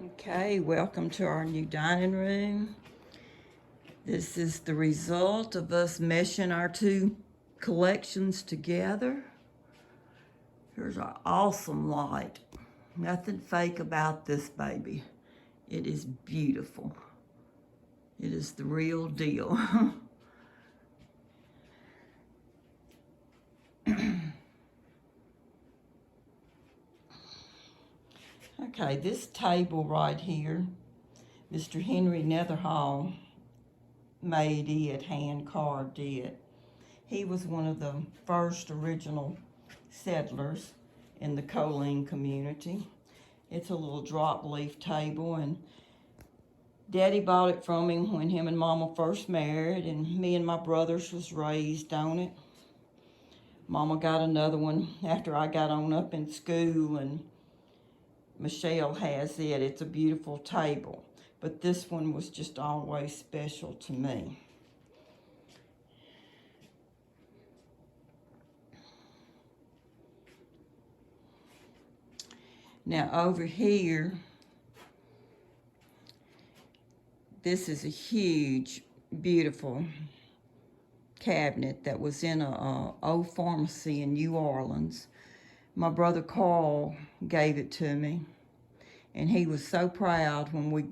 Okay, welcome to our new dining room. This is the result of us meshing our two collections together. Here's our awesome light. Nothing fake about this baby. It is beautiful. It is the real deal. Okay, this table right here, Mr. Henry Netherhall made it, hand carved it. He was one of the first original settlers in the Colleen community. It's a little drop leaf table, and Daddy bought it from him when him and Mama first married, and me and my brothers was raised on it. Mama got another one after I got on up in school, and Michelle has it. It's a beautiful table, but this one was just always special to me. Now over here, this is a huge, beautiful cabinet that was in a old pharmacy in New Orleans. My brother Carl gave it to me, and he was so proud when we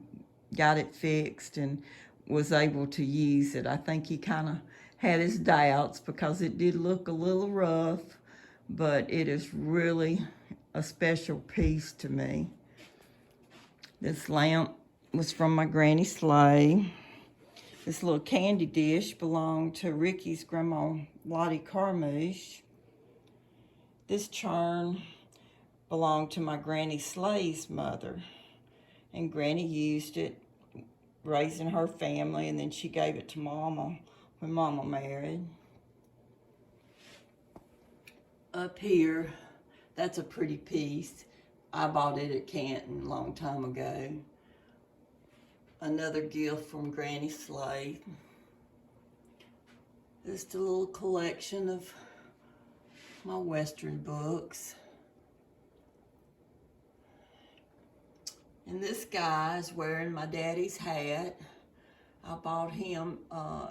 got it fixed and was able to use it. I think he kind of had his doubts because it did look a little rough, but it is really a special piece to me. This lamp was from my granny sleigh. This little candy dish belonged to Ricky's grandma, Lottie Carmouche. This churn belonged to my granny Slay's mother, and Granny used it raising her family, and then she gave it to Mama when Mama married. Up here, that's a pretty piece. I bought it at Canton a long time ago. Another gift from Granny Slade. Just a little collection of my Western books. And this guy is wearing my daddy's hat. I bought him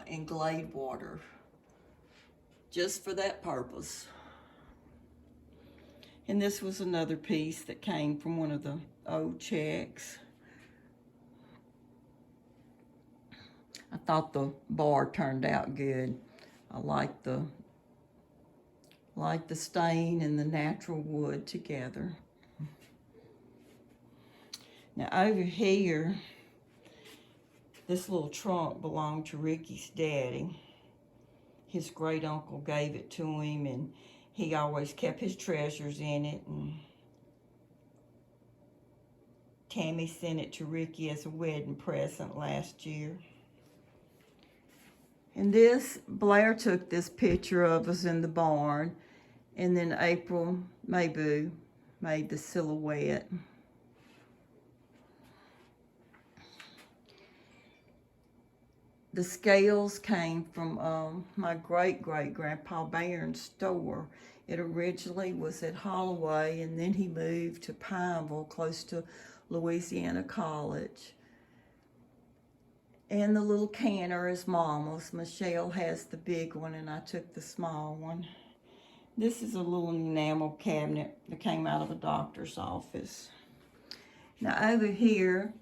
in Gladewater just for that purpose. And this was another piece that came from one of the old checks. I thought the bar turned out good. I like the stain and the natural wood together. Now over here, this little trunk belonged to Ricky's daddy. His great uncle gave it to him, and he always kept his treasures in it. And Tammy sent it to Ricky as a wedding present last year. And this, Blair took this picture of us in the barn, and then April Maybu made the silhouette. The scales came from my great-great-grandpa Barron's store. It originally was at Holloway, and then he moved to Pineville, close to Louisiana College. And the little canner is Mama's. Michelle has the big one, and I took the small one. This is a little enamel cabinet that came out of a doctor's office. Now over here,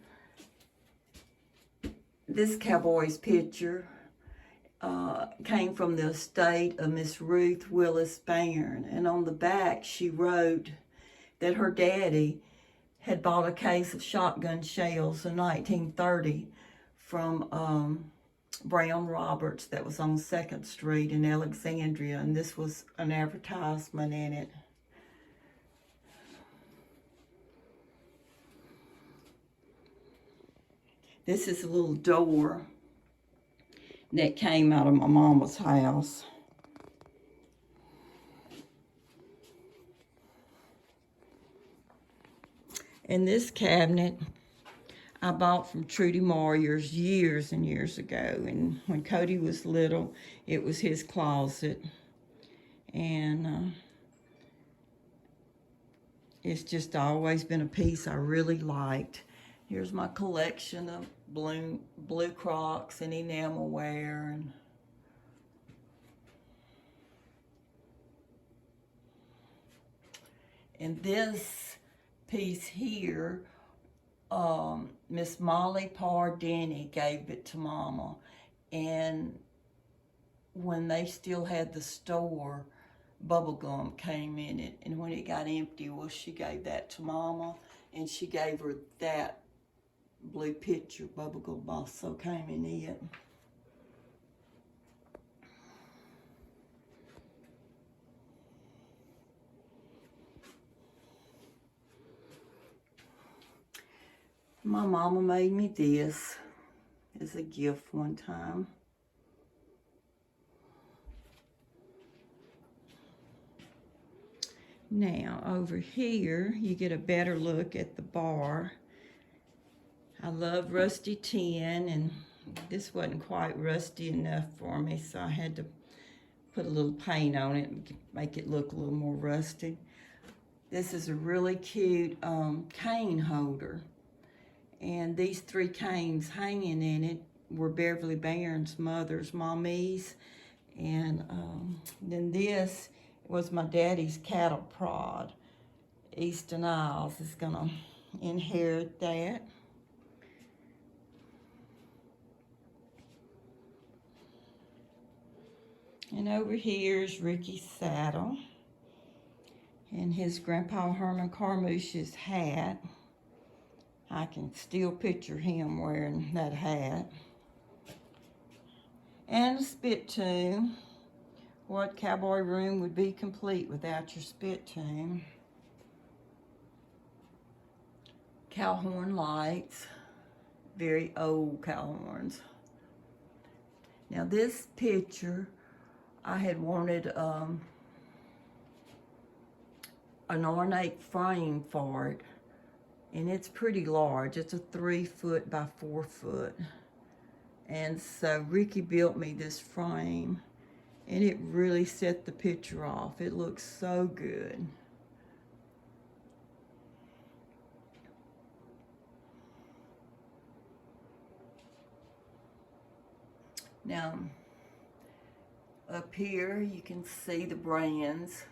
this cowboy's picture came from the estate of Miss Ruth Willis Barron, and on the back she wrote that her daddy had bought a case of shotgun shells in 1930 from Brown Roberts that was on 2nd Street in Alexandria, and this was an advertisement in it. This is a little door that came out of my mama's house. And this cabinet I bought from Trudy Moyer's years and years ago. And when Cody was little, it was his closet. And it's just always been a piece I really liked. Here's my collection of blue Crocs and enamelware. And this piece here, Miss Molly Pardini gave it to Mama. And when they still had the store, bubblegum came in it. And when it got empty, well, she gave that to Mama. And she gave her that blue picture bubblegum also came in it. My mama made me this as a gift one time. Now over here you get a better look at the bar. I love rusty tin, and this wasn't quite rusty enough for me, so I had to put a little paint on it and make it look a little more rusty. This is a really cute cane holder. And these 3 canes hanging in it were Beverly Barron's mother's mommies. And then this was my daddy's cattle prod. Easton Isles is gonna inherit that. And over here is Ricky's saddle and his Grandpa Herman Carmouche's hat. I can still picture him wearing that hat. And a spittoon. What cowboy room would be complete without your spittoon? Cowhorn lights. Very old cowhorns. Now this picture, I had wanted an ornate frame for it. And it's pretty large. It's a 3 foot by 4 foot. And so Ricky built me this frame, and it really set the picture off. It looks so good. Now, up here you can see the brands.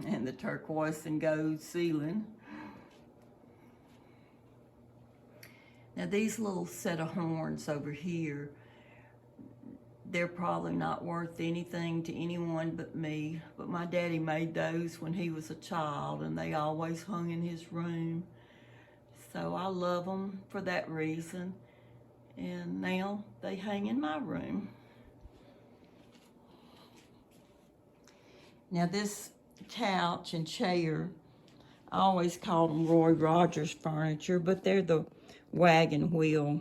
And the turquoise and gold ceiling. Now these little set of horns over here, they're probably not worth anything to anyone but me, but my daddy made those when he was a child, and they always hung in his room. So I love them for that reason, and now they hang in my room. Now this couch and chair, I always called them Roy Rogers furniture, but they're the wagon wheel,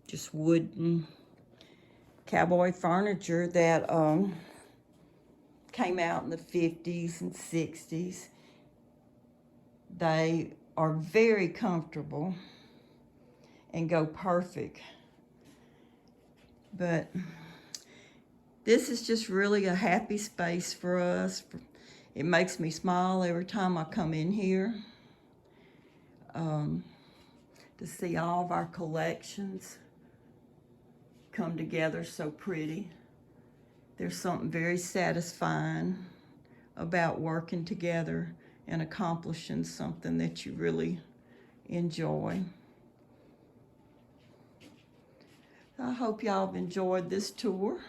just wooden cowboy furniture that came out in the 50s and 60s. They are very comfortable and go perfect. But this is just really a happy space for us. It makes me smile every time I come in here to see all of our collections come together so pretty. There's something very satisfying about working together and accomplishing something that you really enjoy. I hope y'all have enjoyed this tour.